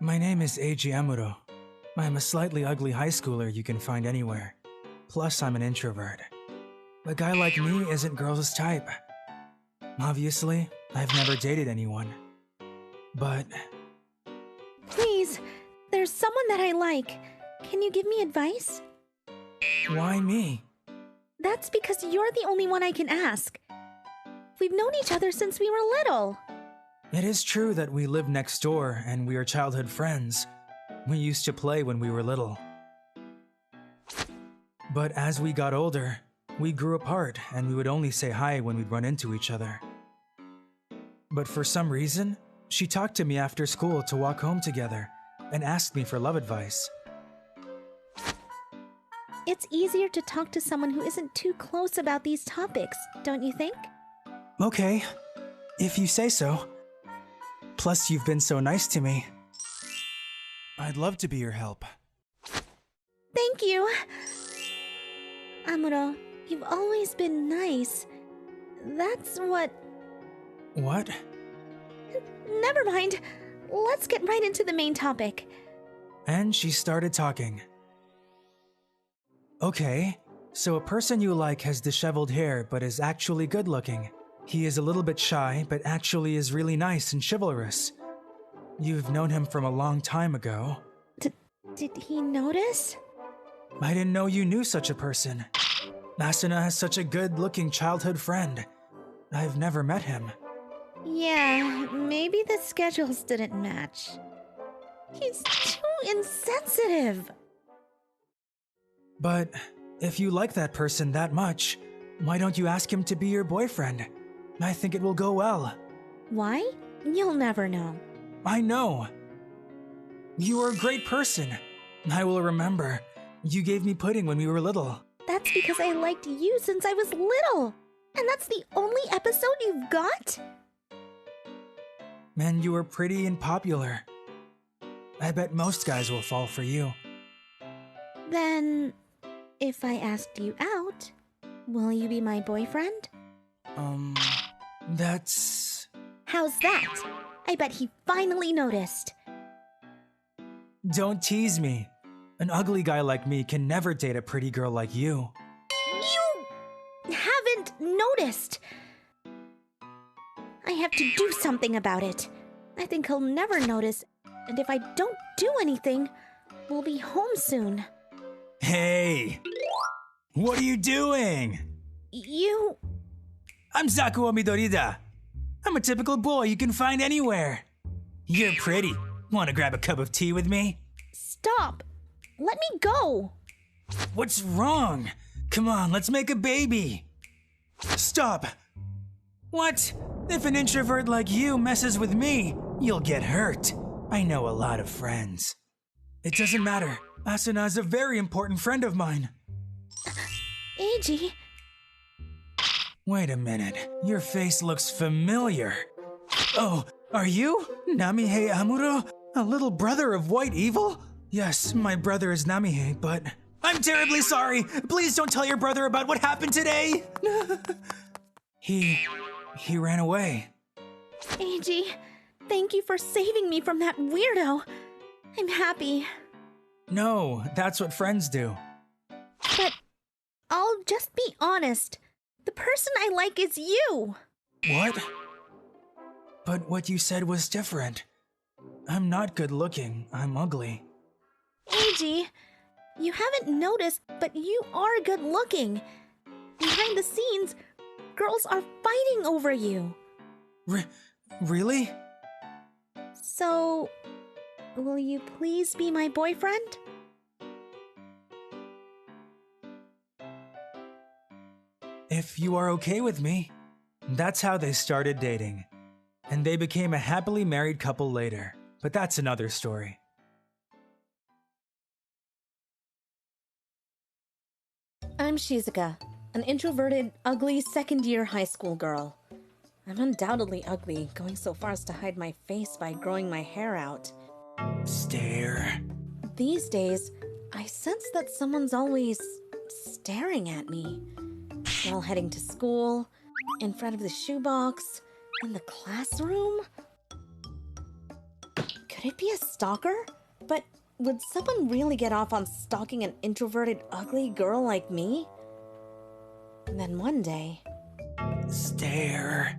My name is Eiji Amuro. I'm a slightly ugly high schooler you can find anywhere. Plus, I'm an introvert. A guy like me isn't girls' type. Obviously, I've never dated anyone. But... Please, there's someone that I like. Can you give me advice? why me? That's because you're the only one I can ask. We've known each other since we were little. It is true that we live next door and we are childhood friends. We used to play when we were little. But as we got older, we grew apart and we would only say hi when we'd run into each other. But for some reason, she talked to me after school to walk home together and asked me for love advice. It's easier to talk to someone who isn't too close about these topics, don't you think? Okay, if you say so. Plus, you've been so nice to me. I'd love to be your help. Thank you. Amuro, you've always been nice. That's what... What? Never mind. Let's get right into the main topic. And she started talking. Okay, so a person you like has disheveled hair but is actually good looking. He is a little bit shy but actually is really nice and chivalrous. You've known him from a long time ago. Did he notice? I didn't know you knew such a person. Asuna has such a good-looking childhood friend. I've never met him. Yeah, maybe the schedules didn't match. He's too insensitive. But if you like that person that much, why don't you ask him to be your boyfriend? I think it will go well. Why? You'll never know. I know. You are a great person. I will remember. You gave me pudding when we were little. That's because I liked you since I was little. And that's the only episode you've got? And you were pretty and popular. I bet most guys will fall for you. Then, if I asked you out, will you be my boyfriend? That's... How's that? I bet he finally noticed. Don't tease me. An ugly guy like me can never date a pretty girl like you. You haven't noticed. I have to do something about it. I think he'll never notice, and if I don't do anything, we'll be home soon. Hey! What are you doing? You... I'm Zakuo Midorida. I'm a typical boy you can find anywhere. You're pretty. Want to grab a cup of tea with me? Stop! Let me go! What's wrong? Come on, let's make a baby. Stop! What? If an introvert like you messes with me, you'll get hurt. I know a lot of friends. It doesn't matter. Asuna is a very important friend of mine. Eiji... Wait a minute. Your face looks familiar. Oh, are you Namihei Amuro? A little brother of White Evil? Yes, my brother is Namihei, but... I'm terribly sorry! Please don't tell your brother about what happened today! He ran away. Eiji, thank you for saving me from that weirdo. I'm happy. No, that's what friends do. But I'll just be honest. The person I like is you. What? But what you said was different. I'm not good looking, I'm ugly. Eiji, you haven't noticed, but you are good looking. Behind the scenes, girls are fighting over you. Really? So, will you please be my boyfriend? If you are okay with me. That's how they started dating. And they became a happily married couple later. But that's another story. I'm Shizuka, an introverted, ugly second-year high school girl. I'm undoubtedly ugly, going so far as to hide my face by growing my hair out. Stare. These days, I sense that someone's always staring at me. While heading to school, in front of the shoebox, in the classroom. Could it be a stalker? But would someone really get off on stalking an introverted, ugly girl like me? And then one day... Stare.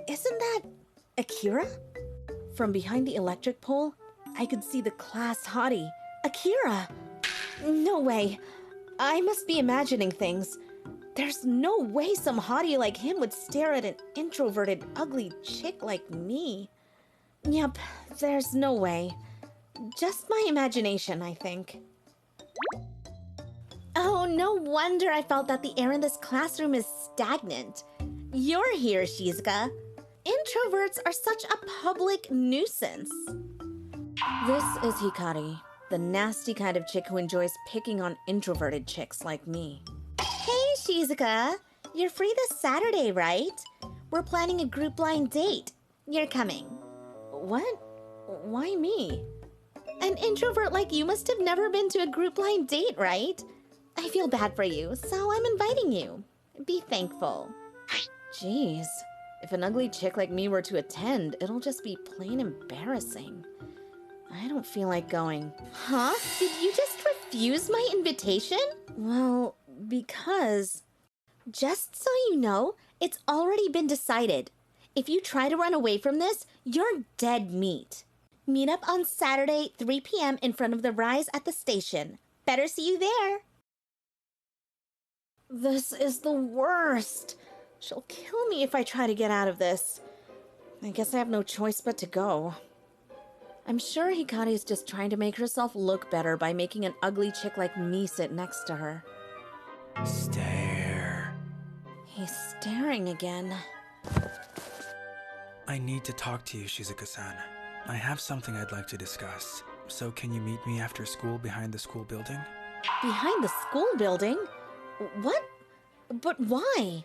Isn't that Akira? From behind the electric pole, I could see the class hottie, Akira. No way. I must be imagining things. There's no way some hottie like him would stare at an introverted, ugly chick like me. Yep, there's no way. Just my imagination, I think. Oh, no wonder I felt that the air in this classroom is stagnant. You're here, Shizuka. Introverts are such a public nuisance. This is Hikari, the nasty kind of chick who enjoys picking on introverted chicks like me. Hey, Shizuka. You're free this Saturday, right? We're planning a group blind date. You're coming. What? Why me? An introvert like you must have never been to a group blind date, right? I feel bad for you, so I'm inviting you. Be thankful. Jeez, if an ugly chick like me were to attend, it'll just be plain embarrassing. I don't feel like going. Huh? Did you just refuse my invitation? Well, because... Just so you know, it's already been decided. If you try to run away from this, you're dead meat. Meet up on Saturday, 3 p.m. in front of the Rise at the station. Better see you there. This is the worst. She'll kill me if I try to get out of this. I guess I have no choice but to go. I'm sure Hikari is just trying to make herself look better by making an ugly chick like me sit next to her. Stare. He's staring again. I need to talk to you, Shizuka-san. I have something I'd like to discuss. So can you meet me after school behind the school building? Behind the school building? What? But why?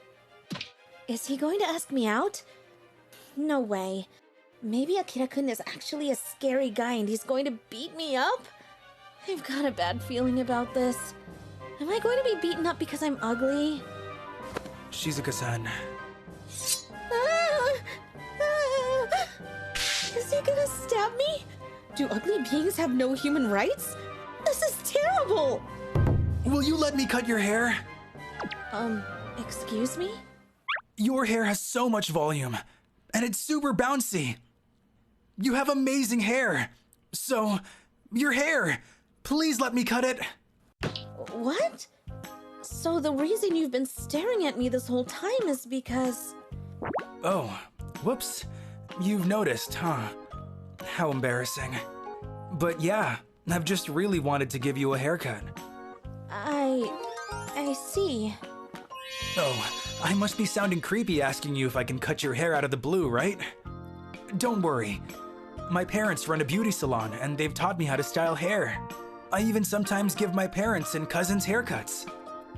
Is he going to ask me out? No way. Maybe Akira-kun is actually a scary guy and he's going to beat me up? I've got a bad feeling about this. Am I going to be beaten up because I'm ugly? Shizuka-san. Is he gonna stab me? Do ugly beings have no human rights? This is terrible! Will you let me cut your hair? Excuse me? Your hair has so much volume, and it's super bouncy. You have amazing hair. So, your hair, please let me cut it. What? So the reason you've been staring at me this whole time is because... Oh, whoops. You've noticed, huh? How embarrassing. But yeah, I've just really wanted to give you a haircut. I see. Oh, I must be sounding creepy asking you if I can cut your hair out of the blue, right? Don't worry. My parents run a beauty salon and they've taught me how to style hair. I even sometimes give my parents and cousins haircuts.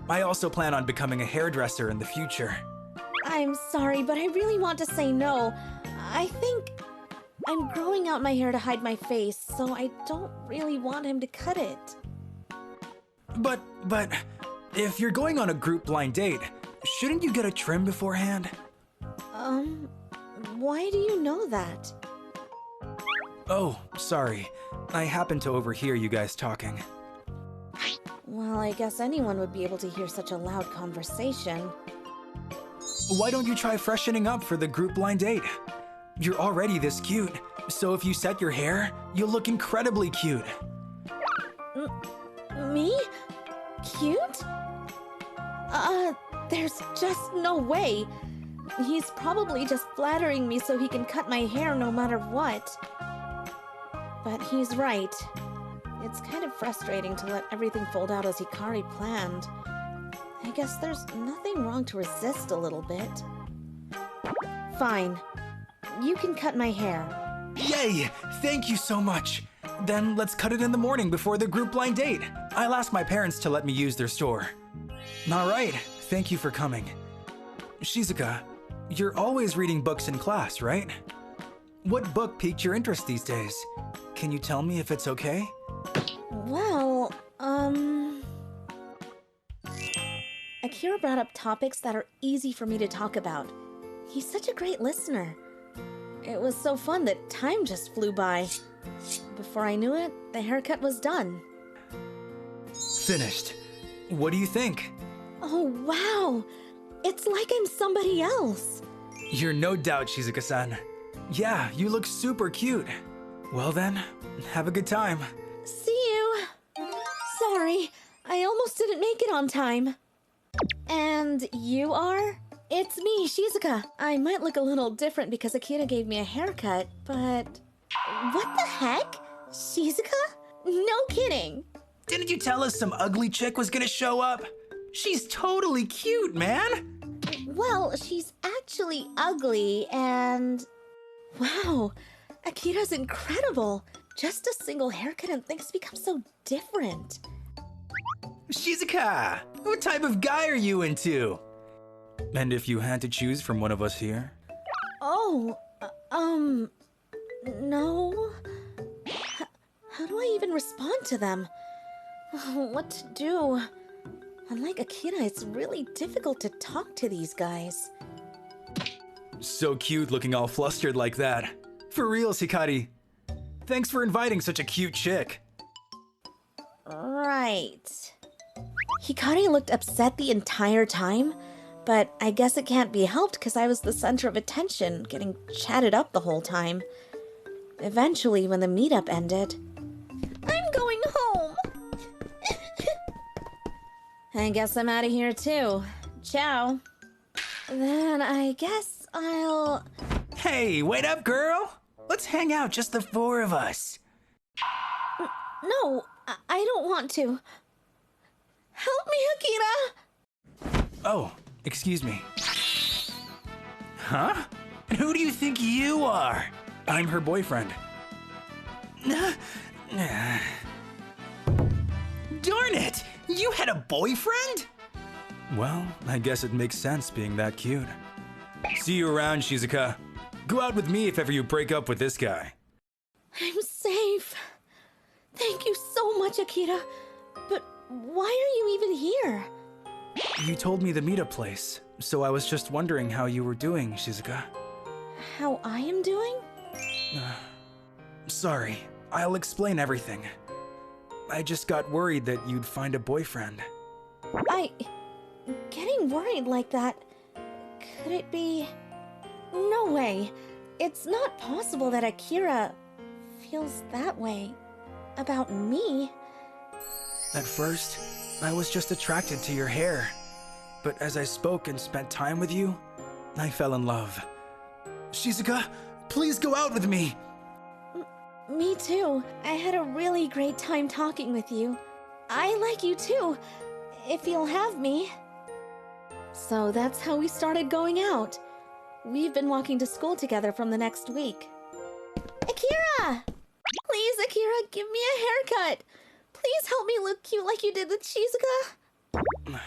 I also plan on becoming a hairdresser in the future. I'm sorry, but I really want to say no. I think I'm growing out my hair to hide my face, so I don't really want him to cut it. But, if you're going on a group blind date, shouldn't you get a trim beforehand? Why do you know that? Oh, sorry. I happened to overhear you guys talking. Well, I guess anyone would be able to hear such a loud conversation. Why don't you try freshening up for the group blind date? You're already this cute, so if you set your hair, you'll look incredibly cute. Me? Cute? There's just no way. He's probably just flattering me so he can cut my hair no matter what. But he's right. It's kind of frustrating to let everything fold out as Hikari planned. I guess there's nothing wrong to resist a little bit. Fine. You can cut my hair. Yay! Thank you so much! Then let's cut it in the morning before the group blind date. I'll ask my parents to let me use their store. Alright, thank you for coming. Shizuka, you're always reading books in class, right? What book piqued your interest these days? Can you tell me if it's okay? Well, Akira brought up topics that are easy for me to talk about. He's such a great listener. It was so fun that time just flew by. Before I knew it, the haircut was done. Finished. What do you think? Oh, wow! It's like I'm somebody else. You're no doubt, Shizuka-san. Yeah, you look super cute. Well then, have a good time. See you. Sorry, I almost didn't make it on time. And you are? It's me, Shizuka. I might look a little different because Akira gave me a haircut, but... What the heck? Shizuka? No kidding. Didn't you tell us some ugly chick was gonna show up? She's totally cute, man! Well, she's actually ugly and... Wow, Akira's incredible. Just a single haircut and things become so different. Shizuka! What type of guy are you into? And if you had to choose from one of us here? Oh, no. How do I even respond to them? What to do? Unlike Akira, it's really difficult to talk to these guys. So cute looking all flustered like that. For real, Hikari. Thanks for inviting such a cute chick. Right. Hikari looked upset the entire time, but I guess it can't be helped because I was the center of attention, getting chatted up the whole time. Eventually, when the meetup ended, I'm going home! I guess I'm out of here too. Ciao. Then I guess I'll... Hey, wait up, girl! Let's hang out, just the four of us. No, I don't want to. Help me, Akira! Oh, excuse me. Huh? And who do you think you are? I'm her boyfriend. Darn it! You had a boyfriend? Well, I guess it makes sense being that cute. See you around, Shizuka. Go out with me if ever you break up with this guy. I'm safe. Thank you so much, Akira. But why are you even here? You told me the meetup place, so I was just wondering how you were doing, Shizuka. How I am doing? Sorry, I'll explain everything. I just got worried that you'd find a boyfriend. Getting worried like that, could it be... No way. It's not possible that Akira feels that way about me. At first, I was just attracted to your hair. But as I spoke and spent time with you, I fell in love. Shizuka, please go out with me! Me too. I had a really great time talking with you. I like you too, if you'll have me. So that's how we started going out. We've been walking to school together from the next week. Akira! Please, Akira, give me a haircut. Please help me look cute like you did with Shizuka.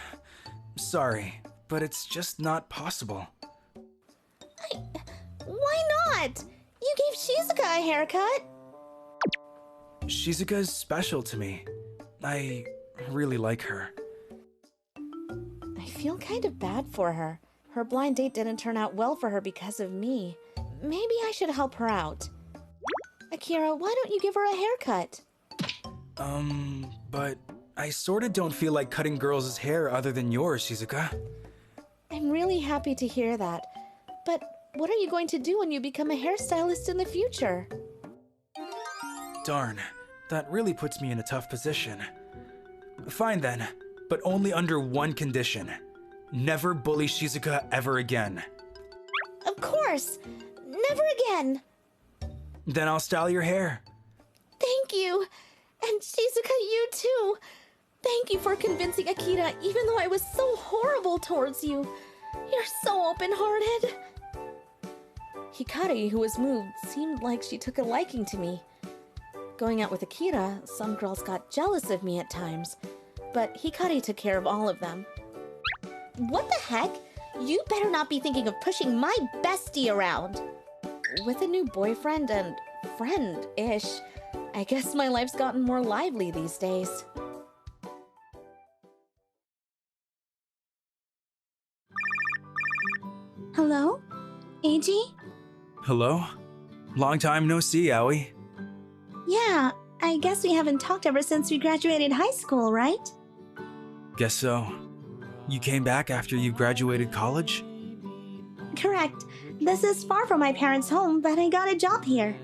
Sorry, but it's just not possible. Why not? You gave Shizuka a haircut. Shizuka's special to me. I really like her. I feel kind of bad for her. Her blind date didn't turn out well for her because of me. Maybe I should help her out. Akira, why don't you give her a haircut? But I sorta don't feel like cutting girls' hair other than yours, Shizuka. I'm really happy to hear that. But what are you going to do when you become a hairstylist in the future? Darn, that really puts me in a tough position. Fine then, but only under one condition. Never bully Shizuka ever again. Of course! Never again! Then I'll style your hair. Thank you! And Shizuka, you too! Thank you for convincing Akira even though I was so horrible towards you. You're so open-hearted. Hikari, who was moved, seemed like she took a liking to me. Going out with Akira, some girls got jealous of me at times, but Hikari took care of all of them. What the heck? You better not be thinking of pushing my bestie around. With a new boyfriend and friend-ish, I guess my life's gotten more lively these days. Hello? AG? Hello? Long time no see, Aoi. Yeah, I guess we haven't talked ever since we graduated high school, right? Guess so. You came back after you graduated college? Correct. This is far from my parents' home, but I got a job here.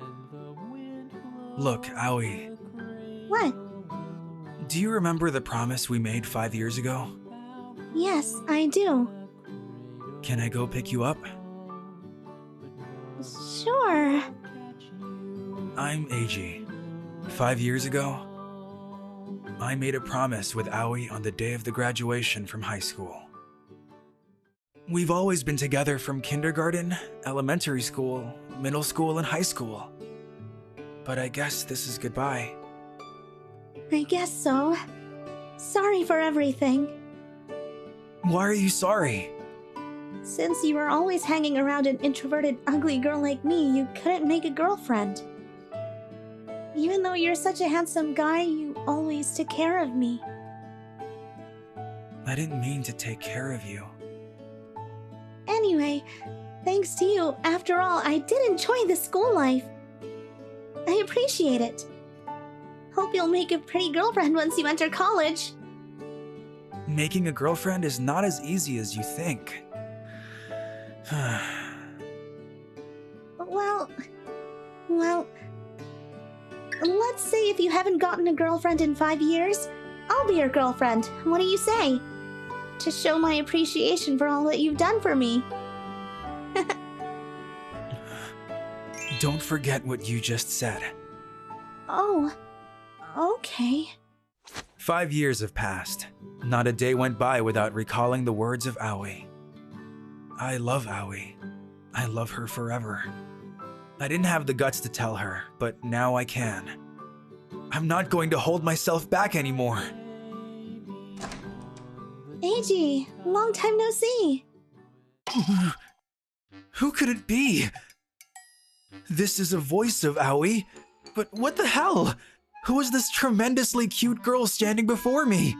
Look, Aoi, What? do you remember the promise we made 5 years ago? Yes, I do. Can I go pick you up? Sure. I'm Eiji. 5 years ago, I made a promise with Aoi on the day of the graduation from high school. We've always been together from kindergarten, elementary school, middle school, and high school. But I guess this is goodbye. I guess so. Sorry for everything. Why are you sorry? Since you were always hanging around an introverted, ugly girl like me, you couldn't make a girlfriend. Even though you're such a handsome guy, you always took care of me. I didn't mean to take care of you. Anyway, thanks to you, after all, I did enjoy the school life. I appreciate it. Hope you'll make a pretty girlfriend once you enter college. Making a girlfriend is not as easy as you think. Well, let's say if you haven't gotten a girlfriend in 5 years, I'll be your girlfriend. What do you say? To show my appreciation for all that you've done for me. Don't forget what you just said. Oh, okay. 5 years have passed. Not a day went by without recalling the words of Aoi. I love Aoi. I love her forever. I didn't have the guts to tell her, but now I can. I'm not going to hold myself back anymore. Eiji, long time no see. Who could it be? This is a voice of Aoi, but what the hell? Who is this tremendously cute girl standing before me?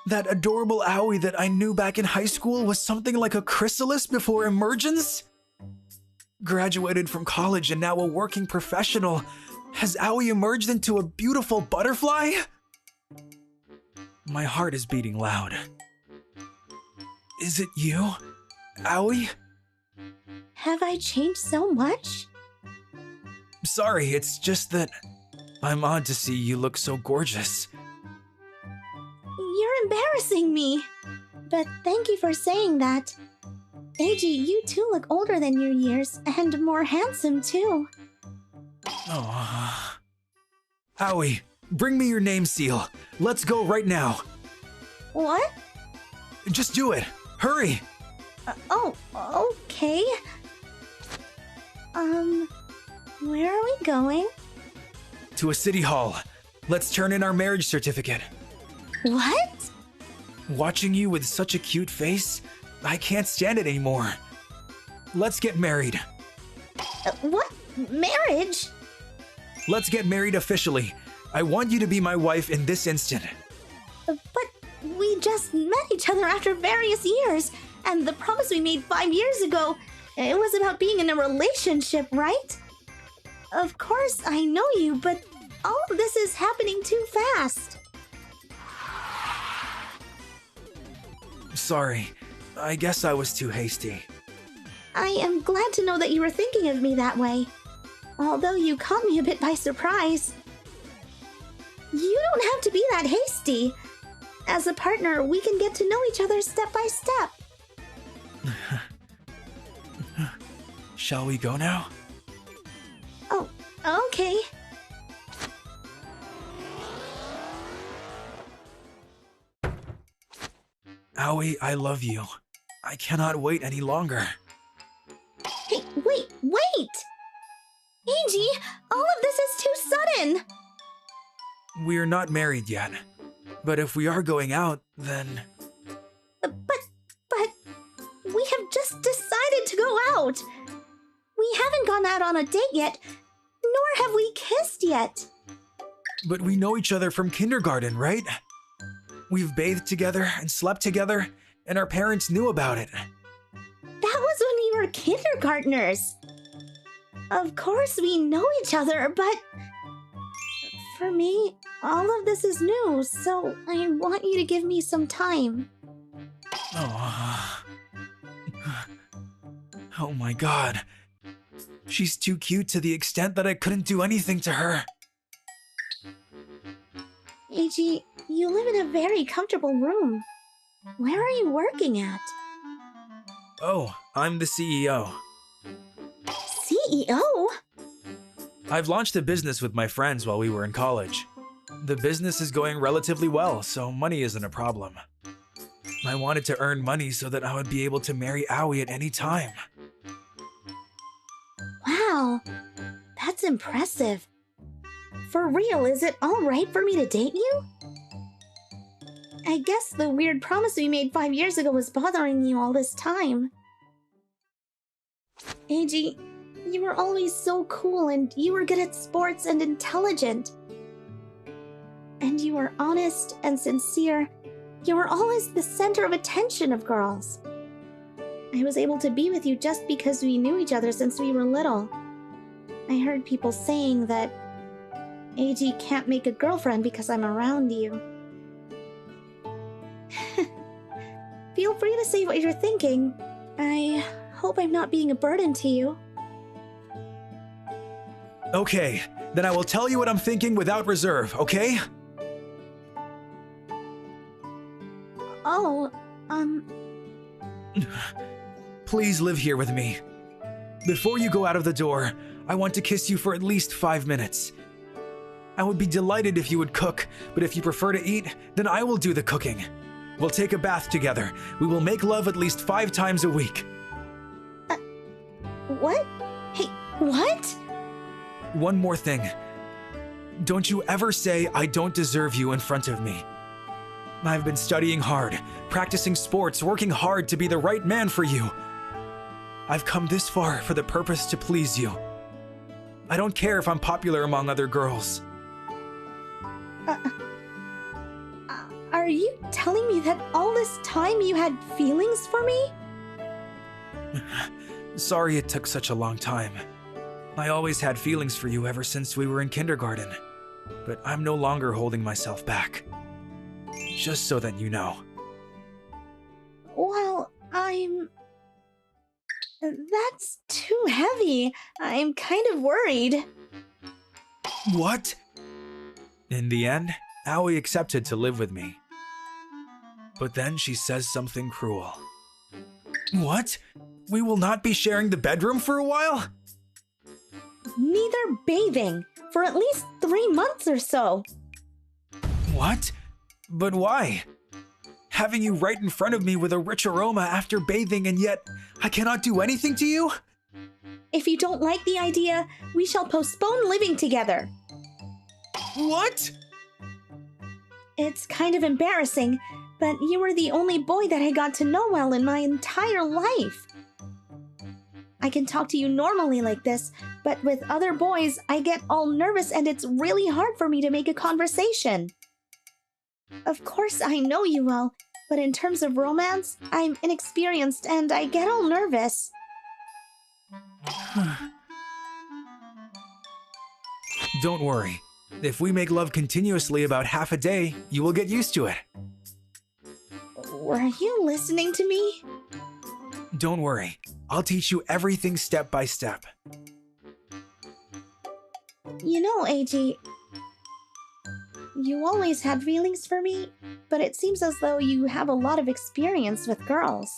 That adorable Aoi that I knew back in high school was something like a chrysalis before emergence? Graduated from college and now a working professional, has Aoi emerged into a beautiful butterfly? My heart is beating loud. Is it you, Aoi? Have I changed so much? Sorry, it's just that I'm odd to see you look so gorgeous. You're embarrassing me. But thank you for saying that. Eiji, you too look older than your years, and more handsome too. Oh. Aoi, bring me your name seal. Let's go right now. What? Just do it. Hurry. Oh, okay. Where are we going? To a city hall. Let's turn in our marriage certificate. What? Watching you with such a cute face, I can't stand it anymore. Let's get married. What? Marriage? Let's get married officially. I want you to be my wife in this instant. But we just met each other after various years, and the promise we made 5 years ago, it was about being in a relationship, right? Of course, I know you, but all of this is happening too fast. Sorry, I guess I was too hasty. I am glad to know that you were thinking of me that way, although you caught me a bit by surprise. You don't have to be that hasty. As a partner, we can get to know each other step by step. Shall we go now? Oh, okay. Aoi, I love you. I cannot wait any longer. Hey, wait! Eiji, all of this is too sudden! We're not married yet, but if we are going out, then... But we have just decided to go out! We haven't gone out on a date yet, nor have we kissed yet. But we know each other from kindergarten, right? We've bathed together and slept together, and our parents knew about it. That was when we were kindergartners. Of course we know each other, but For me, all of this is new, so I want you to give me some time. Oh. Oh my god. She's too cute to the extent that I couldn't do anything to her. Eiji, you live in a very comfortable room. Where are you working at? Oh, I'm the CEO. CEO? I've launched a business with my friends while we were in college. The business is going relatively well, so money isn't a problem. I wanted to earn money so that I would be able to marry Aoi at any time. Wow, that's impressive. For real, is it alright for me to date you? I guess the weird promise we made 5 years ago was bothering you all this time. Eiji, you were always so cool and you were good at sports and intelligent. And you were honest and sincere. You were always the center of attention of girls. I was able to be with you just because we knew each other since we were little. I heard people saying that Eiji can't make a girlfriend because I'm around you. Feel free to say what you're thinking. I hope I'm not being a burden to you. Okay, then I will tell you what I'm thinking without reserve, okay? Oh, Please live here with me. Before you go out of the door, I want to kiss you for at least 5 minutes. I would be delighted if you would cook, but if you prefer to eat, then I will do the cooking. We'll take a bath together. We will make love at least 5 times a week. what? Hey, what? One more thing. Don't you ever say I don't deserve you in front of me. I've been studying hard, practicing sports, working hard to be the right man for you. I've come this far for the purpose to please you. I don't care if I'm popular among other girls. Are you telling me that all this time you had feelings for me? Sorry it took such a long time. I always had feelings for you ever since we were in kindergarten, but I'm no longer holding myself back. Just so that you know. Well, That's too heavy. I'm kind of worried. What? In the end, Aoi accepted to live with me. But then she says something cruel. What? We will not be sharing the bedroom for a while? Neither bathing, for at least 3 months or so. What? But why? Having you right in front of me with a rich aroma after bathing, and yet I cannot do anything to you? If you don't like the idea, we shall postpone living together. What? It's kind of embarrassing, but you were the only boy that I got to know well in my entire life. I can talk to you normally like this, but with other boys, I get all nervous and it's really hard for me to make a conversation. Of course, I know you well, but in terms of romance, I'm inexperienced and I get all nervous. Don't worry. If we make love continuously about half a day, you will get used to it. Were you listening to me? Don't worry. I'll teach you everything step by step. You know, Eiji, you always had feelings for me, but it seems as though you have a lot of experience with girls.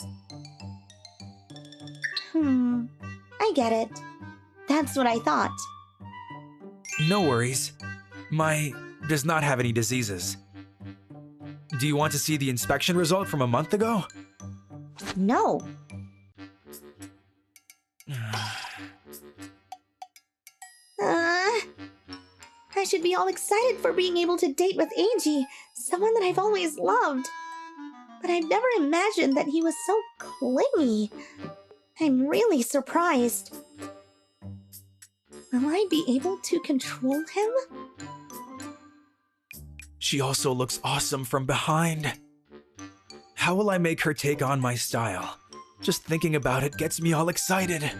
I get it. That's what I thought. No worries. My does not have any diseases. Do you want to see the inspection result from a month ago? No. I should be all excited for being able to date with Eiji, someone that I've always loved. But I've never imagined that he was so clingy. I'm really surprised. Will I be able to control him? She also looks awesome from behind. How will I make her take on my style? Just thinking about it gets me all excited.